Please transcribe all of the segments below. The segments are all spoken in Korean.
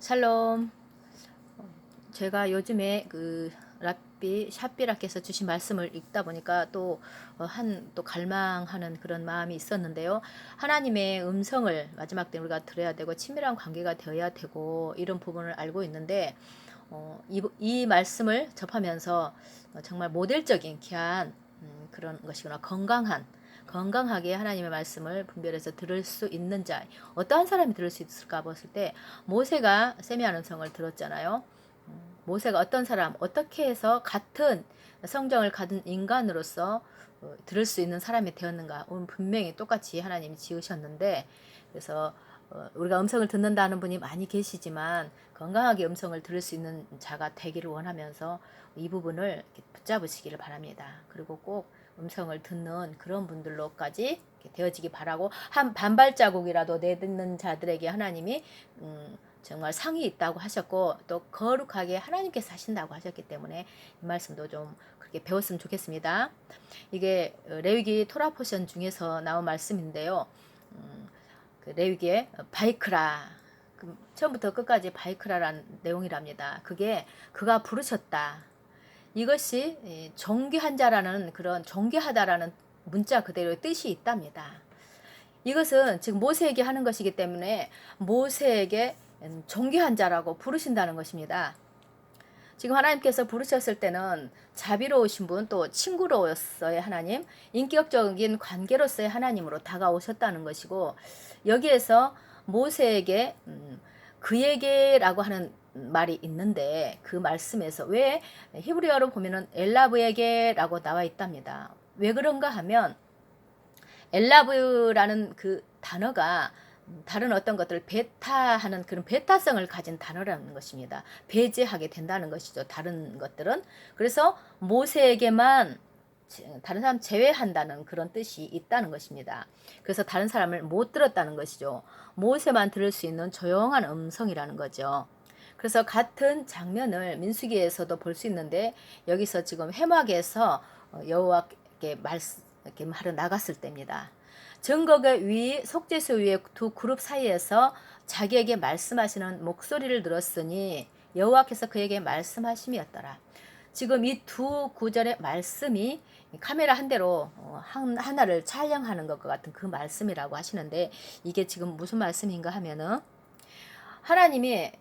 샬롬. 제가 요즘에 그 샤비라께서 주신 말씀을 읽다 보니까 또 갈망하는 그런 마음이 있었는데요. 하나님의 음성을 마지막 때 우리가 들어야 되고 친밀한 관계가 되어야 되고 이런 부분을 알고 있는데 이 말씀을 접하면서 정말 모델적인 귀한 그런 것이구나. 건강하게 하나님의 말씀을 분별해서 들을 수 있는 자, 어떠한 사람이 들을 수 있을까 봤을 때 모세가 세미한 음성을 들었잖아요. 모세가 어떤 사람, 어떻게 해서 같은 성정을 가진 인간으로서 들을 수 있는 사람이 되었는가. 분명히 똑같이 하나님이 지으셨는데, 그래서 우리가 음성을 듣는다는 분이 많이 계시지만 건강하게 음성을 들을 수 있는 자가 되기를 원하면서 이 부분을 붙잡으시기를 바랍니다. 그리고 꼭 음성을 듣는 그런 분들로까지 되어지기 바라고, 한 반발자국이라도 내딛는 자들에게 하나님이 정말 상이 있다고 하셨고 또 거룩하게 하나님께서 하신다고 하셨기 때문에 이 말씀도 좀 그렇게 배웠으면 좋겠습니다. 이게 레위기 토라 포션 중에서 나온 말씀인데요. 그 레위기의 바이크라, 처음부터 끝까지 바이크라라는 내용이랍니다. 그게 그가 부르셨다. 이것이 존귀한 자라는 그런 존귀하다라는 문자 그대로의 뜻이 있답니다. 이것은 지금 모세에게 하는 것이기 때문에 모세에게 존귀한 자라고 부르신다는 것입니다. 지금 하나님께서 부르셨을 때는 자비로우신 분, 또 친구로서의 하나님, 인격적인 관계로서의 하나님으로 다가오셨다는 것이고, 여기에서 모세에게 그에게라고 하는 말이 있는데 그 말씀에서 왜 히브리어로 보면은 엘라브에게라고 나와 있답니다. 왜 그런가 하면 엘라브라는 그 단어가 다른 어떤 것들을 배타하는 그런 배타성을 가진 단어라는 것입니다. 배제하게 된다는 것이죠. 다른 것들은. 그래서 모세에게만 다른 사람 제외한다는 그런 뜻이 있다는 것입니다. 그래서 다른 사람을 못 들었다는 것이죠. 모세만 들을 수 있는 조용한 음성이라는 거죠. 그래서 같은 장면을 민수기에서도 볼 수 있는데 여기서 지금 회막에서 여호와께 이렇게 말을 나갔을 때입니다. 증거의 위, 속죄소 위의 두 그룹 사이에서 자기에게 말씀하시는 목소리를 들었으니 여호와께서 그에게 말씀하심이었더라. 지금 이 두 구절의 말씀이 카메라 한 대로 하나를 촬영하는 것과 같은 그 말씀이라고 하시는데, 이게 지금 무슨 말씀인가 하면은 하나님이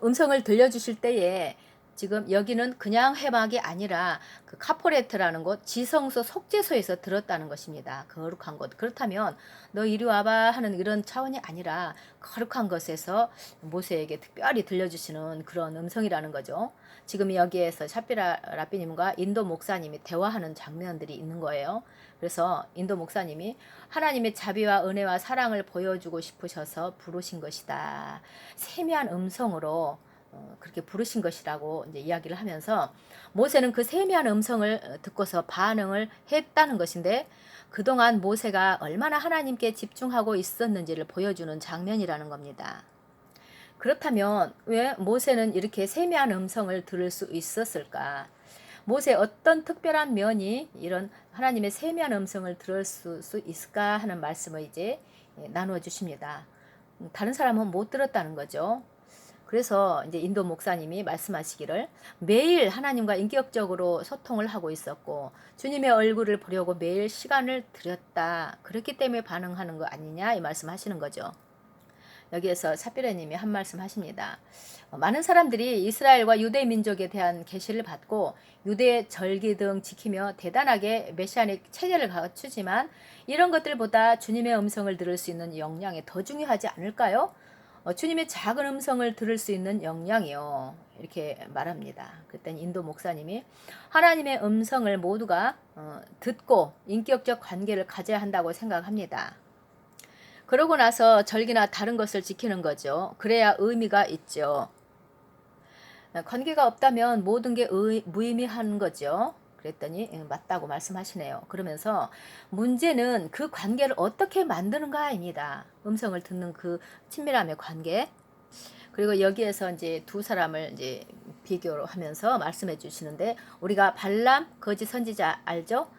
음성을 들려주실 때에 지금 여기는 그냥 회막이 아니라 그 카포레트라는 곳, 지성소 속죄소에서 들었다는 것입니다. 거룩한 곳. 그렇다면 너 이리 와봐 하는 이런 차원이 아니라 거룩한 곳에서 모세에게 특별히 들려주시는 그런 음성이라는 거죠. 지금 여기에서 샤피라 라비님과 인도 목사님이 대화하는 장면들이 있는 거예요. 그래서 인도 목사님이 하나님의 자비와 은혜와 사랑을 보여주고 싶으셔서 부르신 것이다. 세미한 음성으로 그렇게 부르신 것이라고 이제 이야기를 하면서, 모세는 그 세미한 음성을 듣고서 반응을 했다는 것인데, 그동안 모세가 얼마나 하나님께 집중하고 있었는지를 보여주는 장면이라는 겁니다. 그렇다면 왜 모세는 이렇게 세미한 음성을 들을 수 있었을까? 모세의 어떤 특별한 면이 이런 하나님의 세미한 음성을 들을 수 있을까 하는 말씀을 이제 나누어 주십니다. 다른 사람은 못 들었다는 거죠. 그래서 이제 인도 목사님이 말씀하시기를, 매일 하나님과 인격적으로 소통을 하고 있었고 주님의 얼굴을 보려고 매일 시간을 들였다. 그렇기 때문에 반응하는 거 아니냐 이 말씀하시는 거죠. 여기에서 샤피레님이 한 말씀 하십니다. 많은 사람들이 이스라엘과 유대 민족에 대한 계시를 받고 유대 절기 등 지키며 대단하게 메시아닉 체제를 갖추지만 이런 것들보다 주님의 음성을 들을 수 있는 역량이 더 중요하지 않을까요? 주님의 작은 음성을 들을 수 있는 역량이요. 이렇게 말합니다. 그랬더니 인도 목사님이 하나님의 음성을 모두가 듣고 인격적 관계를 가져야 한다고 생각합니다. 그러고 나서 절기나 다른 것을 지키는 거죠. 그래야 의미가 있죠. 관계가 없다면 모든 게 무의미한 거죠. 그랬더니 맞다고 말씀하시네요. 그러면서 문제는 그 관계를 어떻게 만드는가입니다. 음성을 듣는 그 친밀함의 관계. 그리고 여기에서 이제 두 사람을 이제 비교로 하면서 말씀해 주시는데, 우리가 발람 거짓 선지자 알죠?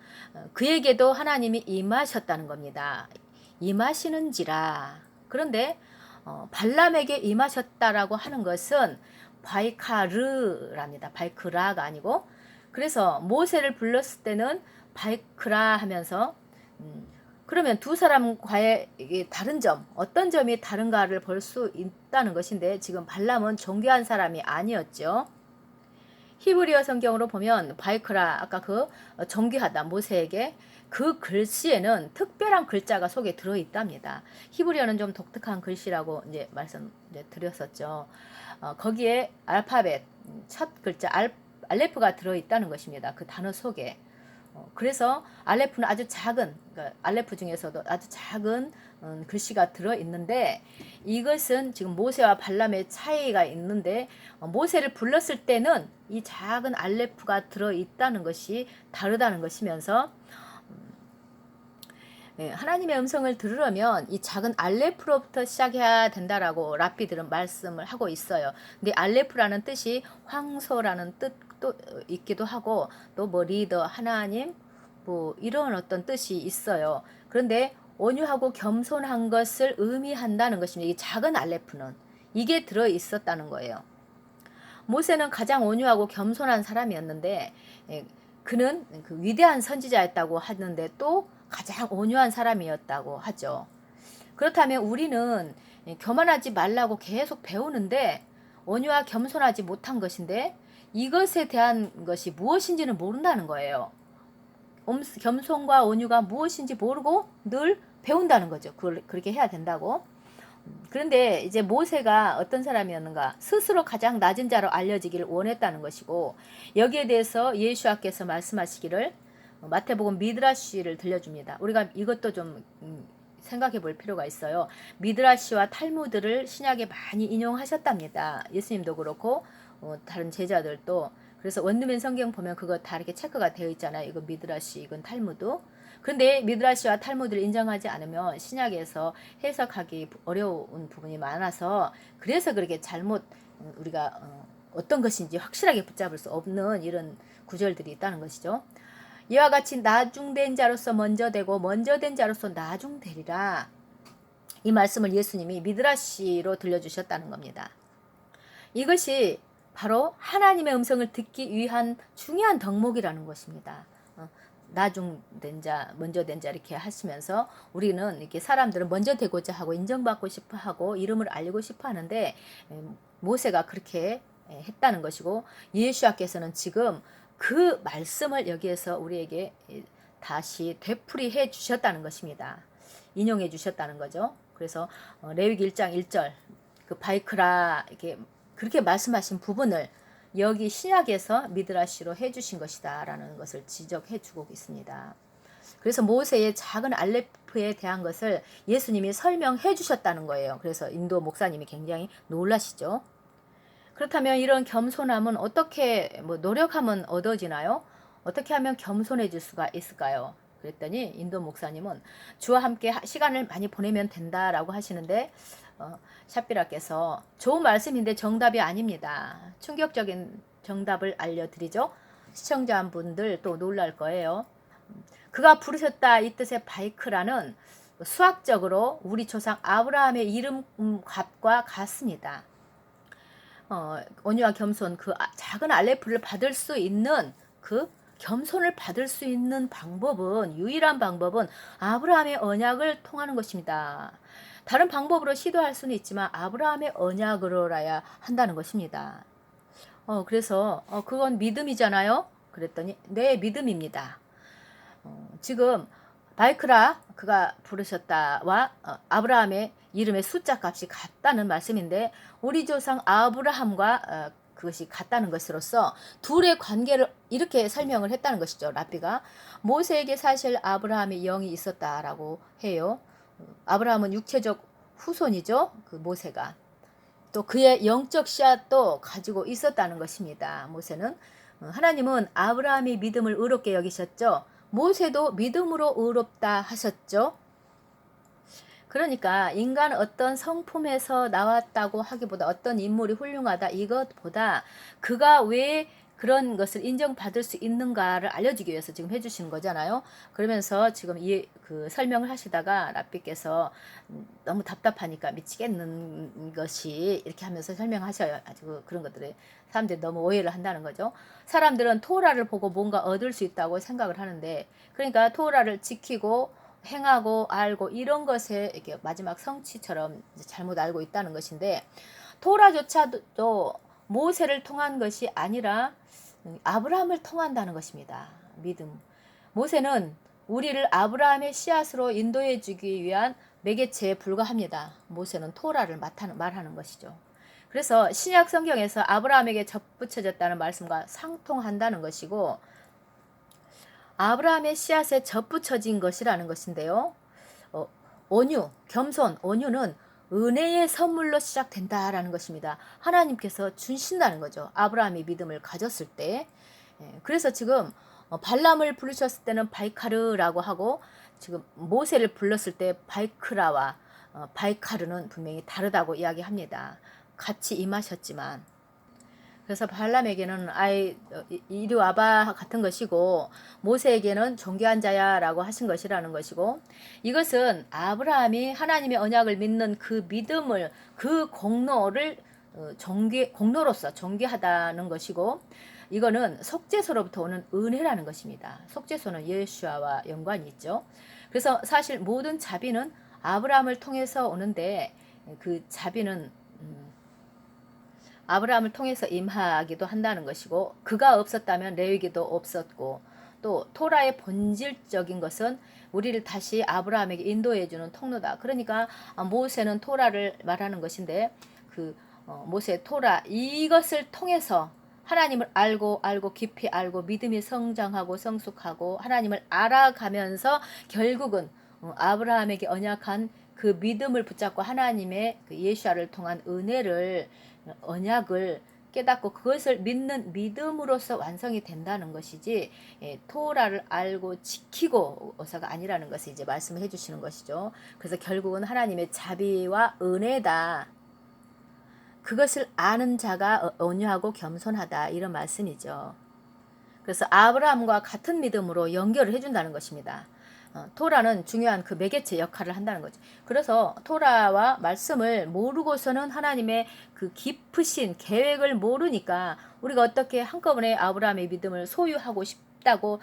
그에게도 하나님이 임하셨다는 겁니다. 임하시는지라. 그런데 발람에게 임하셨다라고 하는 것은 바이카르랍니다. 바이크라가 아니고, 그래서 모세를 불렀을 때는 바이크라 하면서 그러면 두 사람과의 다른 점, 어떤 점이 다른가를 볼 수 있다는 것인데, 지금 발람은 존귀한 사람이 아니었죠. 히브리어 성경으로 보면 바이크라, 아까 그 존귀하다 모세에게, 그 글씨에는 특별한 글자가 속에 들어있답니다. 히브리어는 좀 독특한 글씨라고 이제 말씀드렸었죠. 거기에 알파벳 첫 글자 알레프가 들어있다는 것입니다. 그 단어 속에. 그래서 알레프는 아주 작은, 그러니까 알레프 중에서도 아주 작은 글씨가 들어있는데, 이것은 지금 모세와 발람의 차이가 있는데, 모세를 불렀을 때는 이 작은 알레프가 들어있다는 것이 다르다는 것이면서, 하나님의 음성을 들으려면 이 작은 알레프로부터 시작해야 된다라고 랍비들은 말씀을 하고 있어요. 근데 알레프라는 뜻이 황소라는 뜻도 있기도 하고, 또 뭐 리더, 하나님, 뭐 이런 어떤 뜻이 있어요. 그런데 온유하고 겸손한 것을 의미한다는 것입니다. 이 작은 알레프는 이게 들어 있었다는 거예요. 모세는 가장 온유하고 겸손한 사람이었는데, 그는 그 위대한 선지자였다고 하는데 또 가장 온유한 사람이었다고 하죠. 그렇다면 우리는 교만하지 말라고 계속 배우는데 온유와 겸손하지 못한 것인데, 이것에 대한 것이 무엇인지는 모른다는 거예요. 겸손과 온유가 무엇인지 모르고 늘 배운다는 거죠. 그렇게 해야 된다고. 그런데 이제 모세가 어떤 사람이었는가? 스스로 가장 낮은 자로 알려지기를 원했다는 것이고, 여기에 대해서 예수님께서 말씀하시기를, 마태복음 미드라시를 들려줍니다. 우리가 이것도 좀 생각해 볼 필요가 있어요. 미드라시와 탈무드를 신약에 많이 인용하셨답니다. 예수님도 그렇고 다른 제자들도. 그래서 원누멘 성경 보면 그거 다 이렇게 체크가 되어 있잖아요. 이건 미드라시, 이건 탈무드. 그런데 미드라시와 탈무드를 인정하지 않으면 신약에서 해석하기 어려운 부분이 많아서, 그래서 그렇게 잘못 우리가 어떤 것인지 확실하게 붙잡을 수 없는 이런 구절들이 있다는 것이죠. 이와 같이 나중된 자로서 먼저 되고 먼저 된 자로서 나중되리라. 이 말씀을 예수님이 미드라시로 들려주셨다는 겁니다. 이것이 바로 하나님의 음성을 듣기 위한 중요한 덕목이라는 것입니다. 나중된 자, 먼저 된 자 이렇게 하시면서, 우리는 이렇게 사람들은 먼저 되고자 하고 인정받고 싶어 하고 이름을 알리고 싶어 하는데, 모세가 그렇게 했다는 것이고, 예수님께서는 지금 그 말씀을 여기에서 우리에게 다시 되풀이해 주셨다는 것입니다. 인용해 주셨다는 거죠. 그래서 레위기 1장 1절 그 바이크라 이렇게 그렇게 말씀하신 부분을 여기 신약에서 미드라시로 해주신 것이다 라는 것을 지적해 주고 있습니다. 그래서 모세의 작은 알레프에 대한 것을 예수님이 설명해 주셨다는 거예요. 그래서 인도 목사님이 굉장히 놀라시죠. 그렇다면 이런 겸손함은 어떻게 노력하면 얻어지나요? 어떻게 하면 겸손해질 수가 있을까요? 그랬더니 인도 목사님은 주와 함께 시간을 많이 보내면 된다라고 하시는데, 샤피라께서 좋은 말씀인데 정답이 아닙니다. 충격적인 정답을 알려드리죠. 시청자분들 또 놀랄 거예요. 그가 부르셨다 이 뜻의 바이크라는 수학적으로 우리 조상 아브라함의 이름값과 같습니다. 온유와 겸손, 그 작은 알레프를 받을 수 있는, 그 겸손을 받을 수 있는 방법은, 유일한 방법은 아브라함의 언약을 통하는 것입니다. 다른 방법으로 시도할 수는 있지만 아브라함의 언약으로라야 한다는 것입니다. 그래서 그건 믿음이잖아요. 그랬더니 네, 믿음입니다. 지금 바이크라 그가 부르셨다와 아브라함의 이름의 숫자 값이 같다는 말씀인데, 우리 조상 아브라함과 그것이 같다는 것으로서 둘의 관계를 이렇게 설명을 했다는 것이죠. 랍비가 모세에게 사실 아브라함의 영이 있었다라고 해요. 아브라함은 육체적 후손이죠. 그 모세가 또 그의 영적 씨앗도 가지고 있었다는 것입니다. 모세는 하나님은 아브라함의 믿음을 의롭게 여기셨죠. 모세도 믿음으로 의롭다 하셨죠. 그러니까 인간 어떤 성품에서 나왔다고 하기보다 어떤 인물이 훌륭하다 이것보다 그가 왜 그런 것을 인정받을 수 있는가를 알려주기 위해서 지금 해주시는 거잖아요. 그러면서 지금 이 그 설명을 하시다가 랍비께서 너무 답답하니까 미치겠는 것이 이렇게 하면서 설명하셔요. 아주 그런 것들을 사람들이 너무 오해를 한다는 거죠. 사람들은 토라를 보고 뭔가 얻을 수 있다고 생각을 하는데, 그러니까 토라를 지키고 행하고 알고 이런 것에 이렇게 마지막 성취처럼 잘못 알고 있다는 것인데, 토라조차도 모세를 통한 것이 아니라 아브라함을 통한다는 것입니다. 믿음. 모세는 우리를 아브라함의 씨앗으로 인도해 주기 위한 매개체에 불과합니다. 모세는 토라를 말하는 것이죠. 그래서 신약 성경에서 아브라함에게 접붙여졌다는 말씀과 상통한다는 것이고, 아브라함의 씨앗에 접붙여진 것이라는 것인데요. 온유, 겸손, 온유는 은혜의 선물로 시작된다라는 것입니다. 하나님께서 주신다는 거죠. 아브라함이 믿음을 가졌을 때. 그래서 지금 발람을 부르셨을 때는 바이카르라고 하고, 지금 모세를 불렀을 때 바이크라와 바이카르는 분명히 다르다고 이야기합니다. 같이 임하셨지만, 그래서 발람에게는 이리 와봐 같은 것이고, 모세에게는 존귀한 자야라고 하신 것이라는 것이고, 이것은 아브라함이 하나님의 언약을 믿는 그 믿음을, 그 공로를 공로로서 존귀하다는 것이고, 이거는 속죄소로부터 오는 은혜라는 것입니다. 속죄소는 예수아와 연관이 있죠. 그래서 사실 모든 자비는 아브라함을 통해서 오는데, 그 자비는 아브라함을 통해서 임하기도 한다는 것이고, 그가 없었다면 레위기도 없었고, 또 토라의 본질적인 것은 우리를 다시 아브라함에게 인도해주는 통로다. 그러니까 모세는 토라를 말하는 것인데, 모세 토라 이것을 통해서 하나님을 알고 깊이 알고 믿음이 성장하고 성숙하고 하나님을 알아가면서 결국은 아브라함에게 언약한 그 믿음을 붙잡고 하나님의 그 예수아를 통한 은혜를, 언약을 깨닫고 그것을 믿는 믿음으로써 완성이 된다는 것이지, 토라를 알고 지키고서가 아니라는 것을 이제 말씀해 주시는 것이죠. 그래서 결국은 하나님의 자비와 은혜다. 그것을 아는 자가 온유하고 겸손하다, 이런 말씀이죠. 그래서 아브라함과 같은 믿음으로 연결을 해준다는 것입니다. 토라는 중요한 그 매개체 역할을 한다는 거죠. 그래서 토라와 말씀을 모르고서는 하나님의 그 깊으신 계획을 모르니까 우리가 어떻게 한꺼번에 아브라함의 믿음을 소유하고 싶다고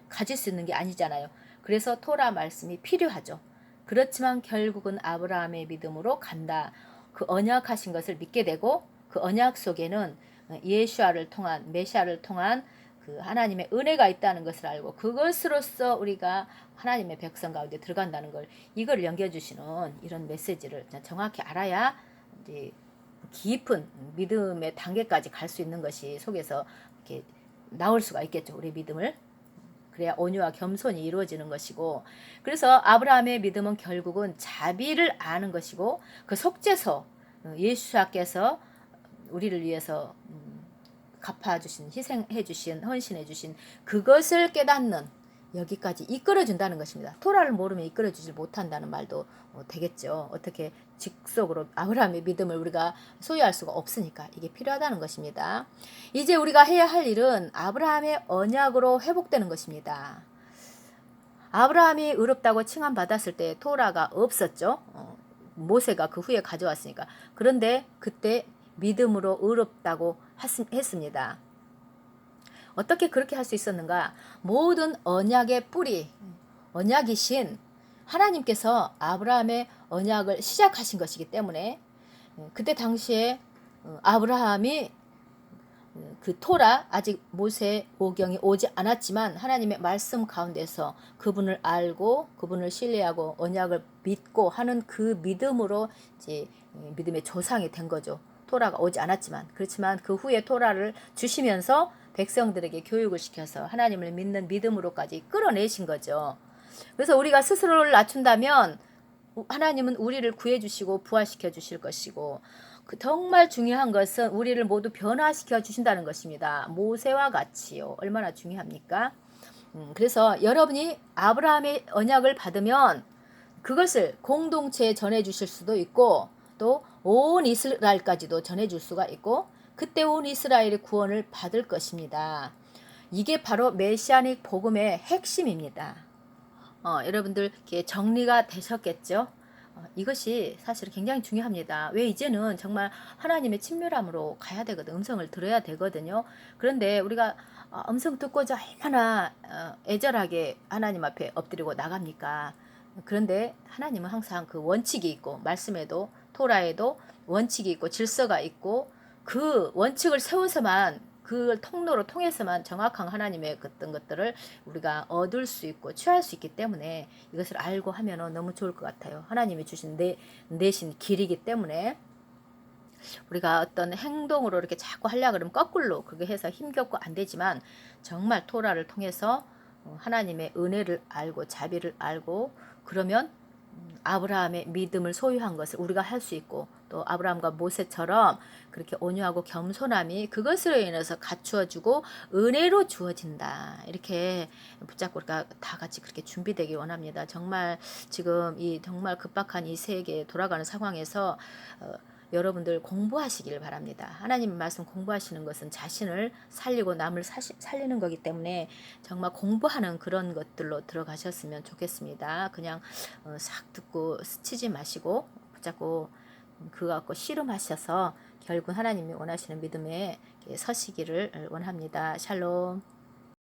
가질 수 있는 게 아니잖아요. 그래서 토라 말씀이 필요하죠. 그렇지만 결국은 아브라함의 믿음으로 간다. 그 언약하신 것을 믿게 되고, 그 언약 속에는 예수아를 통한, 메시아를 통한 그 하나님의 은혜가 있다는 것을 알고 그것으로서 우리가 하나님의 백성 가운데 들어간다는 걸, 이걸 연결주시는 이런 메시지를 정확히 알아야 이제 깊은 믿음의 단계까지 갈 수 있는 것이 속에서 이렇게 나올 수가 있겠죠. 우리 믿음을. 그래야 온유와 겸손이 이루어지는 것이고, 그래서 아브라함의 믿음은 결국은 자비를 아는 것이고, 그 속죄소 예수께서 우리를 위해서 갚아주신, 희생해주신, 헌신해주신 그것을 깨닫는, 여기까지 이끌어준다는 것입니다. 토라를 모르면 이끌어주지 못한다는 말도 되겠죠. 어떻게 직속으로 아브라함의 믿음을 우리가 소유할 수가 없으니까 이게 필요하다는 것입니다. 이제 우리가 해야 할 일은 아브라함의 언약으로 회복되는 것입니다. 아브라함이 의롭다고 칭함받았을 때 토라가 없었죠. 모세가 그 후에 가져왔으니까. 그런데 그때 믿음으로 의롭다고 했습니다. 어떻게 그렇게 할 수 있었는가? 모든 언약의 뿌리, 언약이신 하나님께서 아브라함의 언약을 시작하신 것이기 때문에, 그때 당시에 아브라함이 그 토라, 아직 모세 오경이 오지 않았지만 하나님의 말씀 가운데서 그분을 알고 그분을 신뢰하고 언약을 믿고 하는 그 믿음으로 이제 믿음의 조상이 된 거죠. 토라가 오지 않았지만. 그렇지만 그 후에 토라를 주시면서 백성들에게 교육을 시켜서 하나님을 믿는 믿음으로까지 끌어내신 거죠. 그래서 우리가 스스로를 낮춘다면 하나님은 우리를 구해주시고 부활시켜 주실 것이고, 정말 중요한 것은 우리를 모두 변화시켜 주신다는 것입니다. 모세와 같이요. 얼마나 중요합니까? 그래서 여러분이 아브라함의 언약을 받으면 그것을 공동체에 전해 주실 수도 있고 또 온 이스라엘까지도 전해 줄 수가 있고 그때 온 이스라엘의 구원을 받을 것입니다. 이게 바로 메시아닉 복음의 핵심입니다. 여러분들 이렇게 정리가 되셨겠죠? 이것이 사실 굉장히 중요합니다. 왜 이제는 정말 하나님의 친밀함으로 가야 되거든. 음성을 들어야 되거든요. 그런데 우리가 음성 듣고자 얼마나 애절하게 하나님 앞에 엎드리고 나갑니까? 그런데 하나님은 항상 그 원칙이 있고 말씀에도 토라에도 원칙이 있고 질서가 있고 그 원칙을 세워서만 그 통로로 통해서만 정확한 하나님의 어떤 것들을 우리가 얻을 수 있고 취할 수 있기 때문에 이것을 알고 하면 너무 좋을 것 같아요. 하나님이 주신 내신 길이기 때문에 우리가 어떤 행동으로 이렇게 자꾸 하려고 그러면 거꾸로 그렇게 해서 힘겹고 안 되지만 정말 토라를 통해서 하나님의 은혜를 알고 자비를 알고 그러면 아브라함의 믿음을 소유한 것을 우리가 할 수 있고 또 아브라함과 모세처럼 그렇게 온유하고 겸손함이 그것으로 인해서 갖추어주고 은혜로 주어진다. 이렇게 붙잡고 우리가 다 같이 그렇게 준비되기 원합니다. 정말 지금 이 정말 급박한 이 세계에 돌아가는 상황에서 여러분들 공부하시길 바랍니다. 하나님 말씀 공부하시는 것은 자신을 살리고 남을 살리는 거기 때문에 정말 공부하는 그런 것들로 들어가셨으면 좋겠습니다. 그냥 싹 듣고 스치지 마시고 붙잡고 그거 갖고 씨름하셔서 결국 하나님이 원하시는 믿음에 서시기를 원합니다. 샬롬.